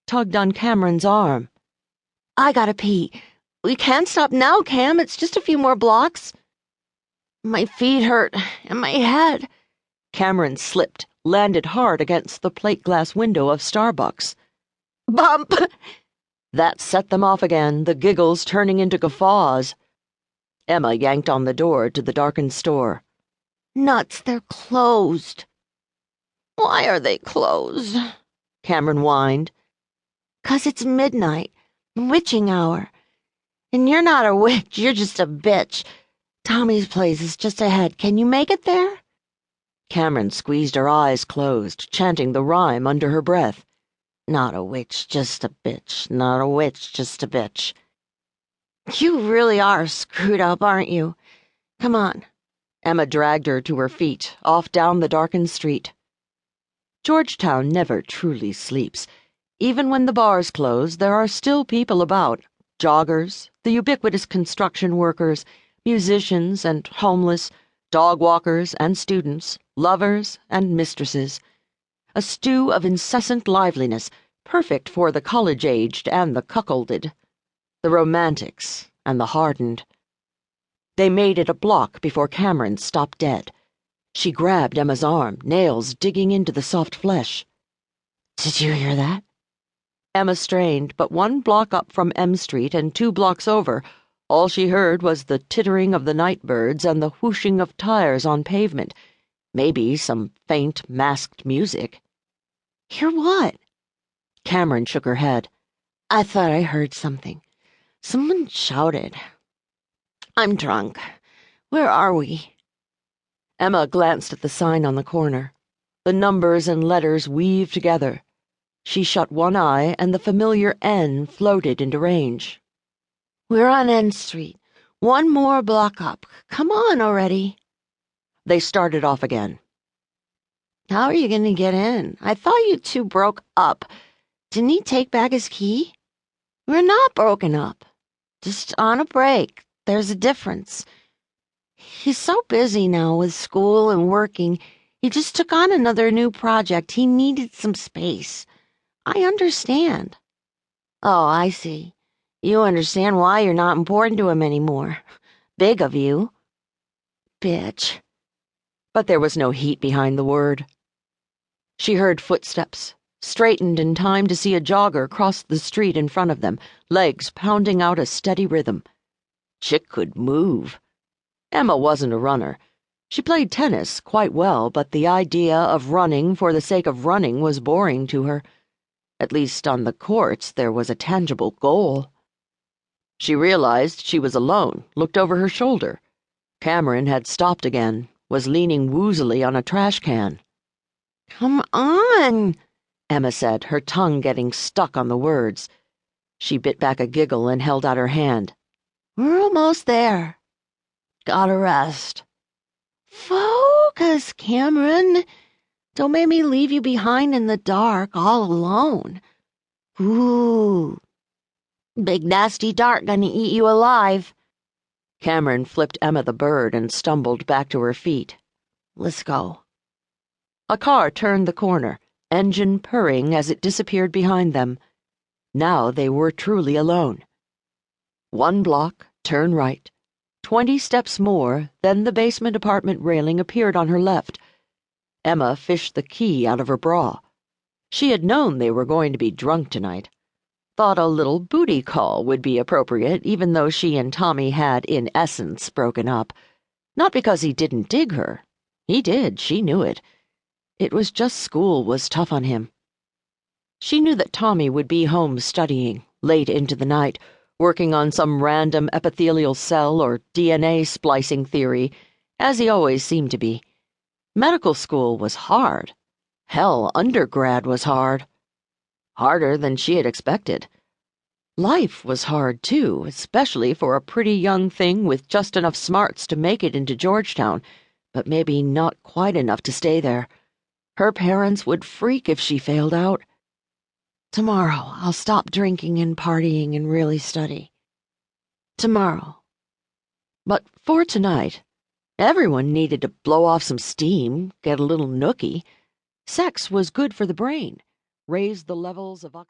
tugged on Cameron's arm. "I gotta pee. We can't stop now, Cam. It's just a few more blocks." "My feet hurt, and my head." Cameron slipped, landed hard against the plate glass window of Starbucks. "Bump!" That set them off again, the giggles turning into guffaws. Emma yanked on the door to the darkened store. "Nuts, they're closed." "Why are they closed?" Cameron whined. "'Cause it's midnight, witching hour. And you're not a witch, you're just a bitch. Tommy's place is just ahead. Can you make it there?" Cameron squeezed her eyes closed, chanting the rhyme under her breath. "Not a witch, just a bitch. Not a witch, just a bitch." "You really are screwed up, aren't you? Come on." Emma dragged her to her feet, off down the darkened street. Georgetown never truly sleeps. Even when the bars close, there are still people about. Joggers, the ubiquitous construction workers, musicians and homeless, dog walkers and students, lovers and mistresses. A stew of incessant liveliness, perfect for the college-aged and the cuckolded, the romantics and the hardened. They made it a block before Cameron stopped dead. She grabbed Emma's arm, nails digging into the soft flesh. "Did you hear that?" Emma strained, but 1 block up from M Street and 2 blocks over, all she heard was the tittering of the night birds and the whooshing of tires on pavement, maybe some faint, masked music. "Hear what?" Cameron shook her head. "I thought I heard something. Someone shouted. I'm drunk. Where are we?" Emma glanced at the sign on the corner. The numbers and letters weaved together. She shut one eye, and the familiar N floated into range. "We're on N Street. 1 more block up. Come on already." They started off again. "How are you going to get in? I thought you two broke up. Didn't he take back his key?" "We're not broken up. Just on a break. There's a difference. He's so busy now with school and working. He just took on another new project. He needed some space. I understand." "Oh, I see. You understand why you're not important to him anymore. Big of you." "Bitch." But there was no heat behind the word. She heard footsteps, straightened in time to see a jogger cross the street in front of them, legs pounding out a steady rhythm. Chick could move. Emma wasn't a runner. She played tennis quite well, but the idea of running for the sake of running was boring to her. At least on the courts there was a tangible goal. She realized she was alone, looked over her shoulder. Cameron had stopped again, was leaning woozily on a trash can. "Come on," Emma said, her tongue getting stuck on the words. She bit back a giggle and held out her hand. "We're almost there." "Gotta rest." "Focus, Cameron. Don't make me leave you behind in the dark, all alone. Ooh. Big nasty dark gonna eat you alive." Cameron flipped Emma the bird and stumbled back to her feet. "Let's go." A car turned the corner, engine purring as it disappeared behind them. Now they were truly alone. 1 block, turn right. 20 steps more, then the basement apartment railing appeared on her left. Emma fished the key out of her bra. She had known they were going to be drunk tonight. Thought a little booty call would be appropriate, even though she and Tommy had, in essence, broken up. Not because he didn't dig her. He did, she knew it. It was just school was tough on him. She knew that Tommy would be home studying, late into the night, working on some random epithelial cell or DNA splicing theory, as he always seemed to be. Medical school was hard. Hell, undergrad was hard. Harder than she had expected. Life was hard, too, especially for a pretty young thing with just enough smarts to make it into Georgetown, but maybe not quite enough to stay there. Her parents would freak if she failed out. "Tomorrow, I'll stop drinking and partying and really study. Tomorrow." But for tonight, everyone needed to blow off some steam, get a little nookie. Sex was good for the brain, raised the levels of oxytocin.